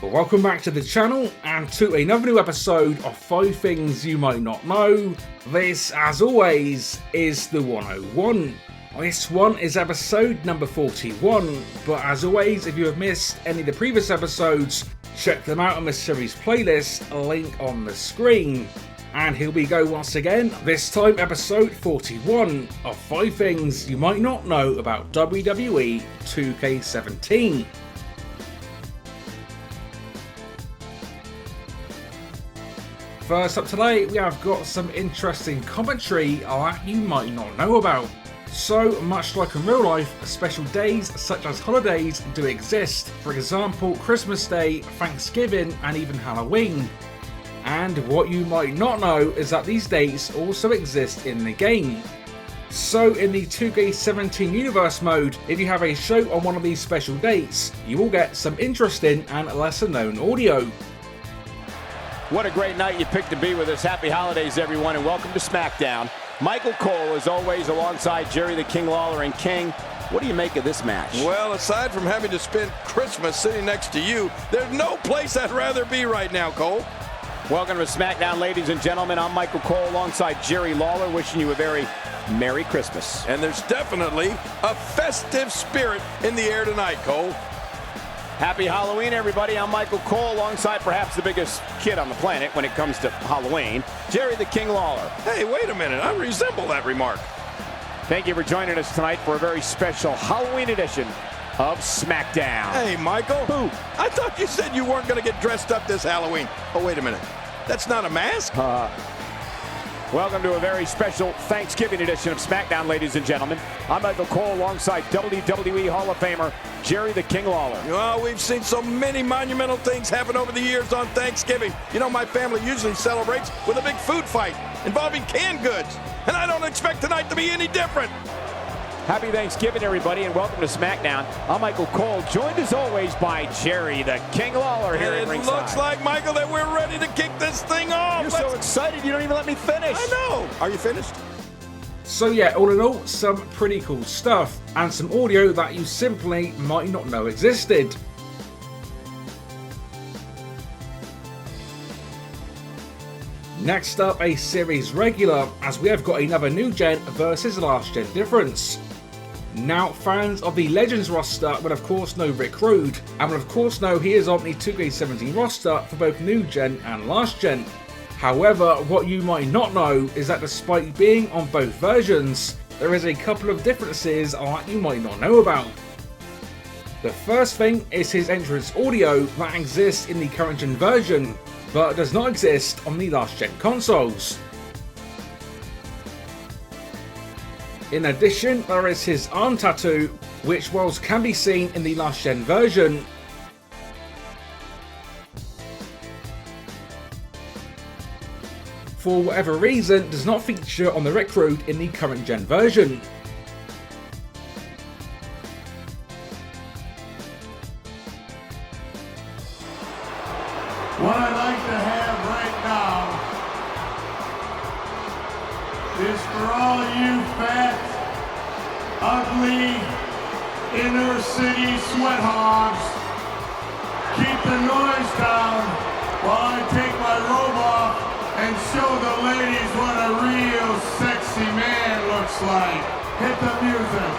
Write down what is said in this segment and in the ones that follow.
Well, welcome back to the channel and to another new episode of 5 Things You Might Not Know. This, as always, is the 101. This one is episode number 41, but as always, if you have missed any of the previous episodes, check them out on the series playlist, a link on the screen. And here we go once again, this time episode 41 of 5 Things You Might Not Know about WWE 2K17. First up today, we have got some interesting commentary that you might not know about. So, much like in real life, special days such as holidays do exist. For example, Christmas Day, Thanksgiving, and even Halloween. And what you might not know is that these dates also exist in the game. So in the 2K17 universe mode, if you have a show on one of these special dates, you will get some interesting and lesser known audio. What a great night you picked to be with us. Happy holidays, everyone, and welcome to SmackDown. Michael Cole, as always, alongside Jerry the King Lawler. And King, what do you make of this match? Well, aside from having to spend Christmas sitting next to you, there's no place I'd rather be right now, Cole. Welcome to SmackDown, ladies and gentlemen. I'm Michael Cole alongside Jerry Lawler, wishing you a very Merry Christmas. And there's definitely a festive spirit in the air tonight, Cole. Happy Halloween, everybody. I'm Michael Cole alongside perhaps the biggest kid on the planet when it comes to Halloween, Jerry the King Lawler. Hey, wait a minute. I resemble that remark. Thank you for joining us tonight for a very special Halloween edition of SmackDown. Hey, Michael. Who? I thought you said you weren't going to get dressed up this Halloween. Oh, wait a minute. That's not a mask? Welcome to a very special Thanksgiving edition of SmackDown, ladies and gentlemen. I'm Michael Cole alongside WWE Hall of Famer Jerry the King Lawler. Well, we've seen so many monumental things happen over the years on Thanksgiving. You know, my family usually celebrates with a big food fight involving canned goods. And I don't expect tonight to be any different. Happy Thanksgiving, everybody, and welcome to SmackDown. I'm Michael Cole, joined as always by Jerry the King Lawler here at ringside. It looks like, Michael, that we're ready to kick this thing off. You're so excited, you don't even let me finish. I know. Are you finished? So yeah, all in all, some pretty cool stuff, and some audio that you simply might not know existed. Next up, a series regular, as we have got another new gen versus last gen difference. Now, fans of the Legends roster will of course know Rick Rude, and will of course know he is on the 2K17 roster for both new gen and last gen. However, what you might not know is that despite being on both versions, there is a couple of differences that you might not know about. The first thing is his entrance audio that exists in the current gen version, but does not exist on the last gen consoles. In addition, there is his arm tattoo, which whilst can be seen in the last gen version, for whatever reason does not feature on the Rick Rude in the current gen version. What I'd like to have right now is for all you fat, ugly, inner city sweat hogs, keep the noise down while I take my robe off and show the ladies what a real sexy man looks like. Hit the music.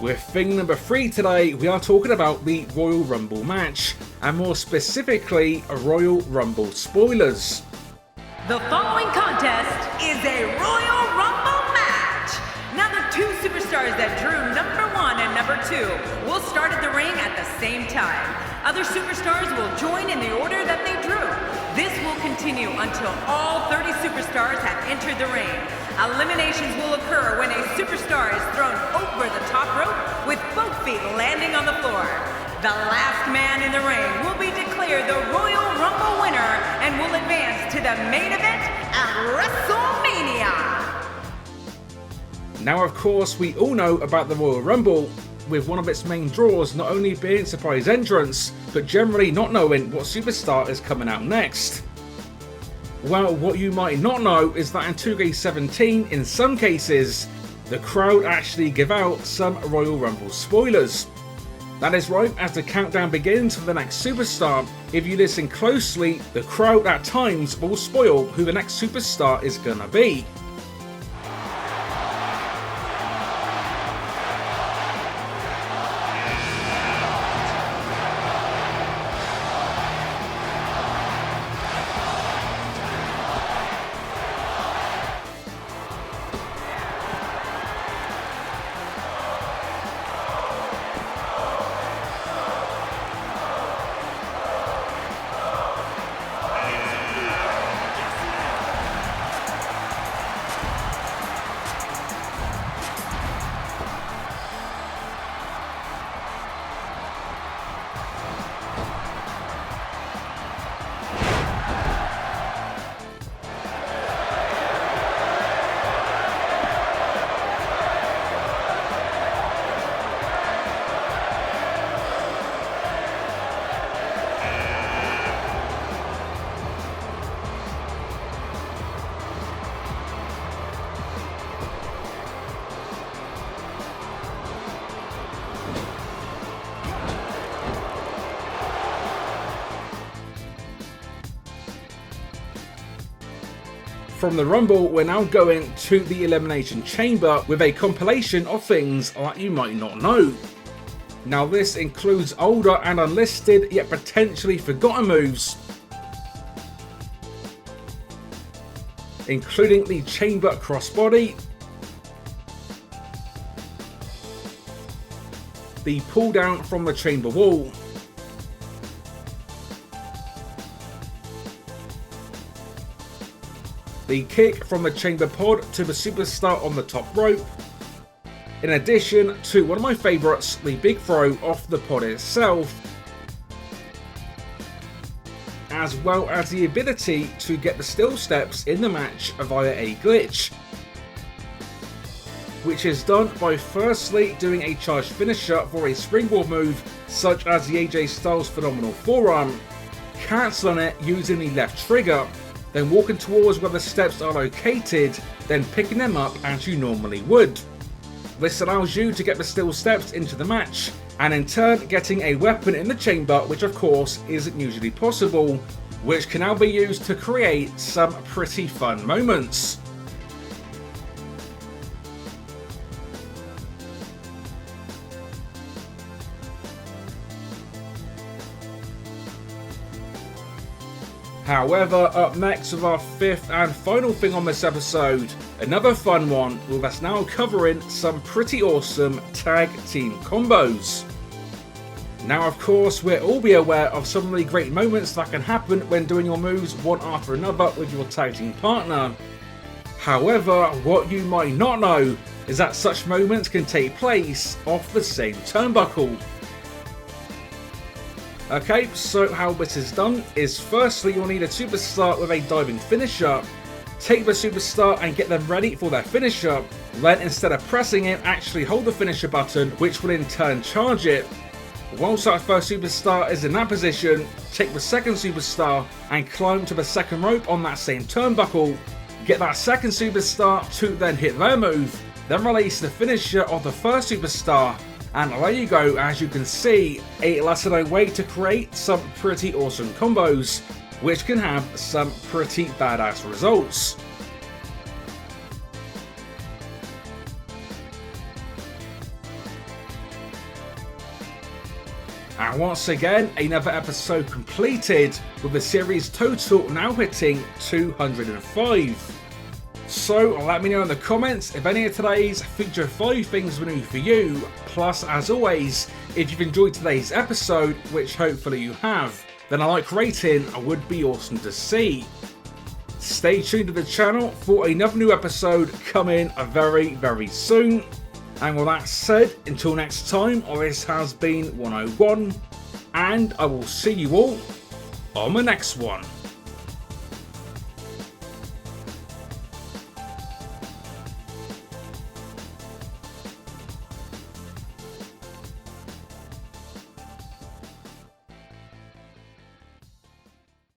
With thing number 3 today, we are talking about the Royal Rumble match, and more specifically, Royal Rumble spoilers. The following contest is a Royal Rumble match. Now the two superstars that drew number 1 and number 2 will start at the ring at the same time. Other superstars will join in the order that they drew. This will continue until all 30 superstars have entered the ring. Eliminations will occur when a superstar is thrown over the top rope with both feet landing on the floor. The last man in the ring will be declared the Royal Rumble winner and will advance to the main event at WrestleMania. Now of course we all know about the Royal Rumble, with one of its main draws not only being surprise entrance, but generally not knowing what superstar is coming out next. Well, what you might not know is that in 2K17, in some cases, the crowd actually give out some Royal Rumble spoilers. That is right, as the countdown begins for the next superstar, if you listen closely, the crowd at times will spoil who the next superstar is gonna be. From the Rumble, we're now going to the Elimination Chamber with a compilation of things that you might not know. Now this includes older and unlisted yet potentially forgotten moves, including the Chamber crossbody, the pull down from the Chamber wall, the kick from the Chamber pod to the superstar on the top rope, in addition to one of my favourites, the big throw off the pod itself, as well as the ability to get the still steps in the match via a glitch, which is done by firstly doing a charged finisher for a springboard move such as the AJ Styles Phenomenal Forearm, cancelling it using the left trigger, then walking towards where the steps are located, then picking them up as you normally would. This allows you to get the still steps into the match, and in turn getting a weapon in the chamber, which of course isn't usually possible, which can now be used to create some pretty fun moments. However, up next with our fifth and final thing on this episode, another fun one with us now covering some pretty awesome tag team combos. Now of course we'll all be aware of some really great moments that can happen when doing your moves one after another with your tag team partner. However, what you might not know is that such moments can take place off the same turnbuckle. Okay, so how this is done is firstly you'll need a superstar with a diving finisher. Take the superstar and get them ready for their finisher. Then instead of pressing it, actually hold the finisher button, which will in turn charge it. Once that first superstar is in that position, take the second superstar and climb to the second rope on that same turnbuckle. Get that second superstar to then hit their move, then release the finisher of the first superstar. And there you go, as you can see, a lesser known way to create some pretty awesome combos, which can have some pretty badass results. And once again, another episode completed, with the series total now hitting 205. So let me know in the comments if any of today's feature 5 things were new for you. Plus, as always, if you've enjoyed today's episode, which hopefully you have, then a like rating would be awesome to see. Stay tuned to the channel for another new episode coming very, very soon. And with that said, until next time, this has been 101, and I will see you all on the next one.